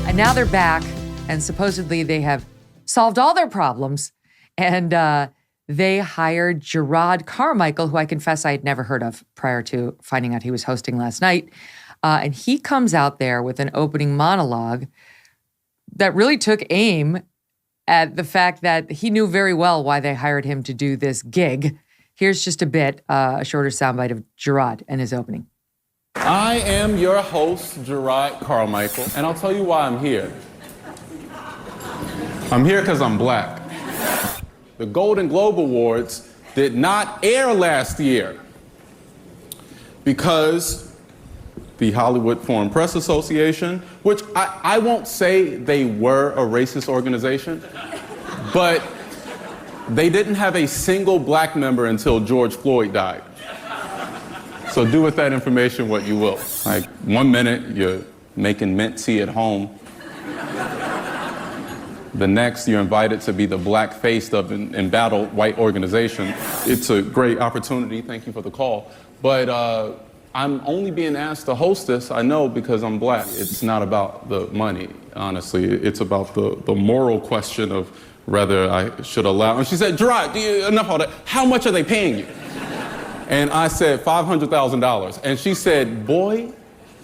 And now they're back, and supposedly they have solved all their problems. And they hired Jerrod Carmichael, who I confess I had never heard of prior to finding out he was hosting last night. And he comes out there with an opening monologue that really took aim at the fact that he knew very well why they hired him to do this gig. Here's just a bit, a shorter soundbite of Jerrod and his opening. I am your host, Jerrod Carmichael, and I'll tell you why I'm here. I'm here because I'm black. The Golden Globe Awards did not air last year because the Hollywood Foreign Press Association, which I won't say they were a racist organization, but they didn't have a single black member until George Floyd died. So do with that information what you will. Like 1 minute, you're making mint tea at home. The next, you're invited to be the black face of an embattled white organization. It's a great opportunity. Thank you for the call. But I'm only being asked to host this, I know, because I'm black. It's not about the money, honestly. It's about the moral question of whether I should allow. And she said, Jerrod, enough of all that. How much are they paying you? And I said, $500,000. And she said, boy,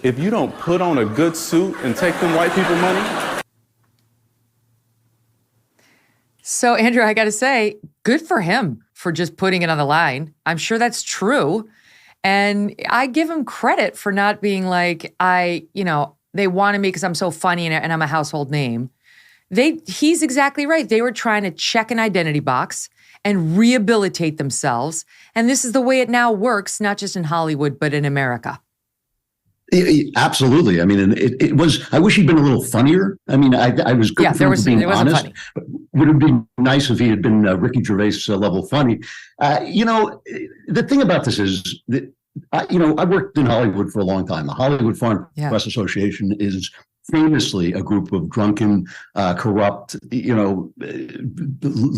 if you don't put on a good suit and take them white people money. So, Andrew, I got to say, good for him for just putting it on the line. I'm sure that's true. And I give him credit for not being like, they wanted me because I'm so funny and I'm a household name. He's exactly right. They were trying to check an identity box and rehabilitate themselves. And this is the way it now works, not just in Hollywood, but in America. Absolutely. I mean, it was, I wish he'd been a little funnier. I mean, I was good for him being honest. Funny. Would have been nice if he had been Ricky Gervais level funny. The thing about this is that, I worked in Hollywood for a long time. The Hollywood Foreign Press Association is famously a group of drunken, corrupt,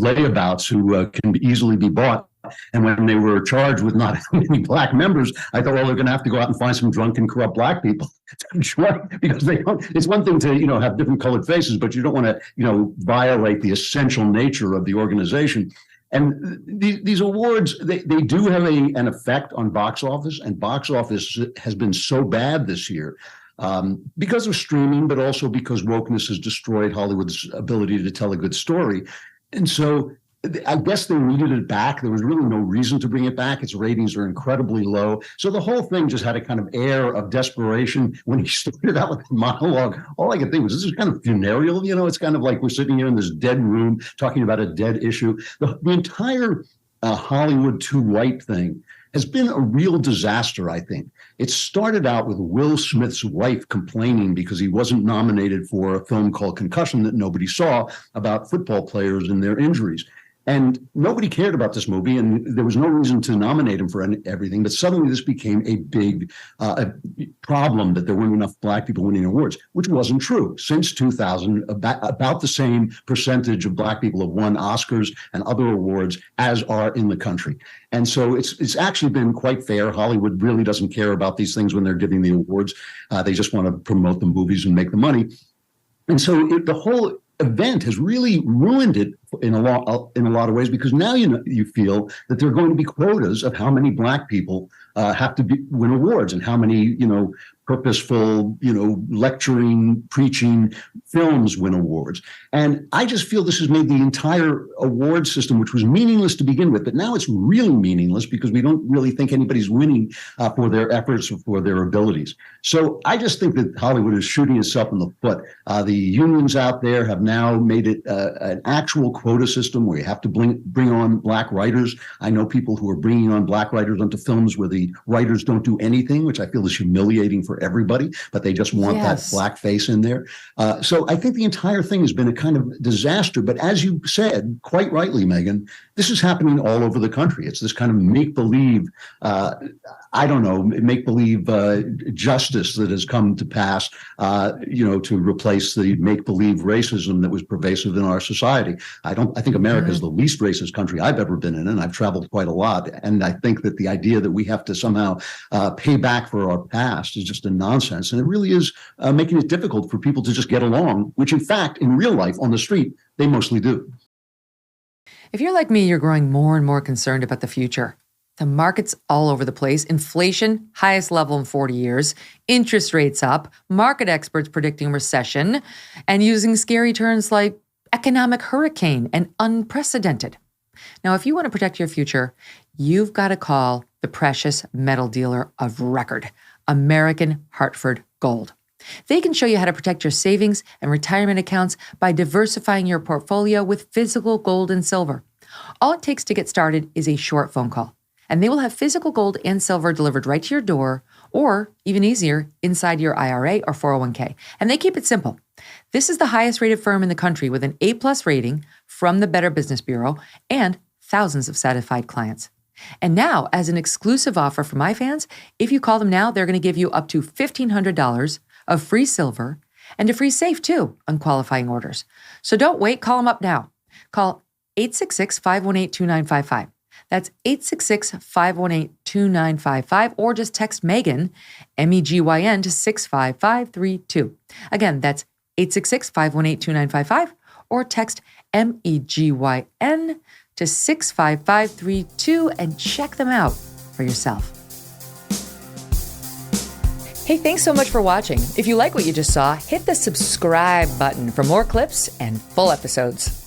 layabouts who can easily be bought. And when they were charged with not having any black members, I thought, well, they're going to have to go out and find some drunken, corrupt black people to join, because they don't. It's one thing to have different colored faces, but you don't want to violate the essential nature of the organization. And these awards, they do have an effect on box office, and box office has been so bad this year. Because of streaming, but also because wokeness has destroyed Hollywood's ability to tell a good story. And so I guess they needed it back. There was really no reason to bring it back. Its ratings are incredibly low. So the whole thing just had a kind of air of desperation. When he started out with the monologue, all I could think was, this is kind of funereal. It's kind of like we're sitting here in this dead room talking about a dead issue. The entire Hollywood too white thing has been a real disaster, I think. It started out with Will Smith's wife complaining because he wasn't nominated for a film called Concussion that nobody saw, about football players and their injuries. And nobody cared about this movie, and there was no reason to nominate him for everything. But suddenly this became a big problem, that there weren't enough black people winning awards, which wasn't true. Since 2000, about the same percentage of black people have won Oscars and other awards as are in the country. And so it's actually been quite fair. Hollywood really doesn't care about these things when they're giving the awards. They just want to promote the movies and make the money. And so the whole event has really ruined it in a lot of ways, because now you feel that there are going to be quotas of how many black people have to win awards, and how many purposeful lecturing, preaching films win awards. And I just feel this has made the entire award system, which was meaningless to begin with, but now it's really meaningless because we don't really think anybody's winning for their efforts or for their abilities. So I just think that Hollywood is shooting itself in the foot. The unions out there have now made it an actual quota system where you have to bring on black writers. I know people who are bringing on black writers onto films where the writers don't do anything, which I feel is humiliating for everybody, but they just want that black face in there. So I think the entire thing has been a kind of disaster. But as you said, quite rightly, Megyn, this is happening all over the country. It's this kind of make-believe, make-believe justice that has come to pass, to replace the make-believe racism that was pervasive in our society. I think America is the least racist country I've ever been in, and I've traveled quite a lot. And I think that the idea that we have to somehow pay back for our past is just and nonsense. And it really is making it difficult for people to just get along, which in fact, in real life on the street, they mostly do. If you're like me, you're growing more and more concerned about the future. The market's all over the place. Inflation, highest level in 40 years. Interest rates up. Market experts predicting recession and using scary terms like economic hurricane and unprecedented. Now, if you want to protect your future, you've got to call the precious metal dealer of record, American Hartford Gold. They can show you how to protect your savings and retirement accounts by diversifying your portfolio with physical gold and silver. All it takes to get started is a short phone call, and they will have physical gold and silver delivered right to your door, or even easier, inside your IRA or 401k. And they keep it simple. This is the highest rated firm in the country with an A+ rating from the Better Business Bureau and thousands of satisfied clients. And now, as an exclusive offer for my fans, if you call them now, they're going to give you up to $1,500 of free silver and a free safe too on qualifying orders. So don't wait, call them up now. Call 866-518-2955. That's 866-518-2955, or just text Megyn, MEGYN, to 65532. Again, that's 866-518-2955, or text MEGYN to 65532 and check them out for yourself. Hey, thanks so much for watching. If you like what you just saw, hit the subscribe button for more clips and full episodes.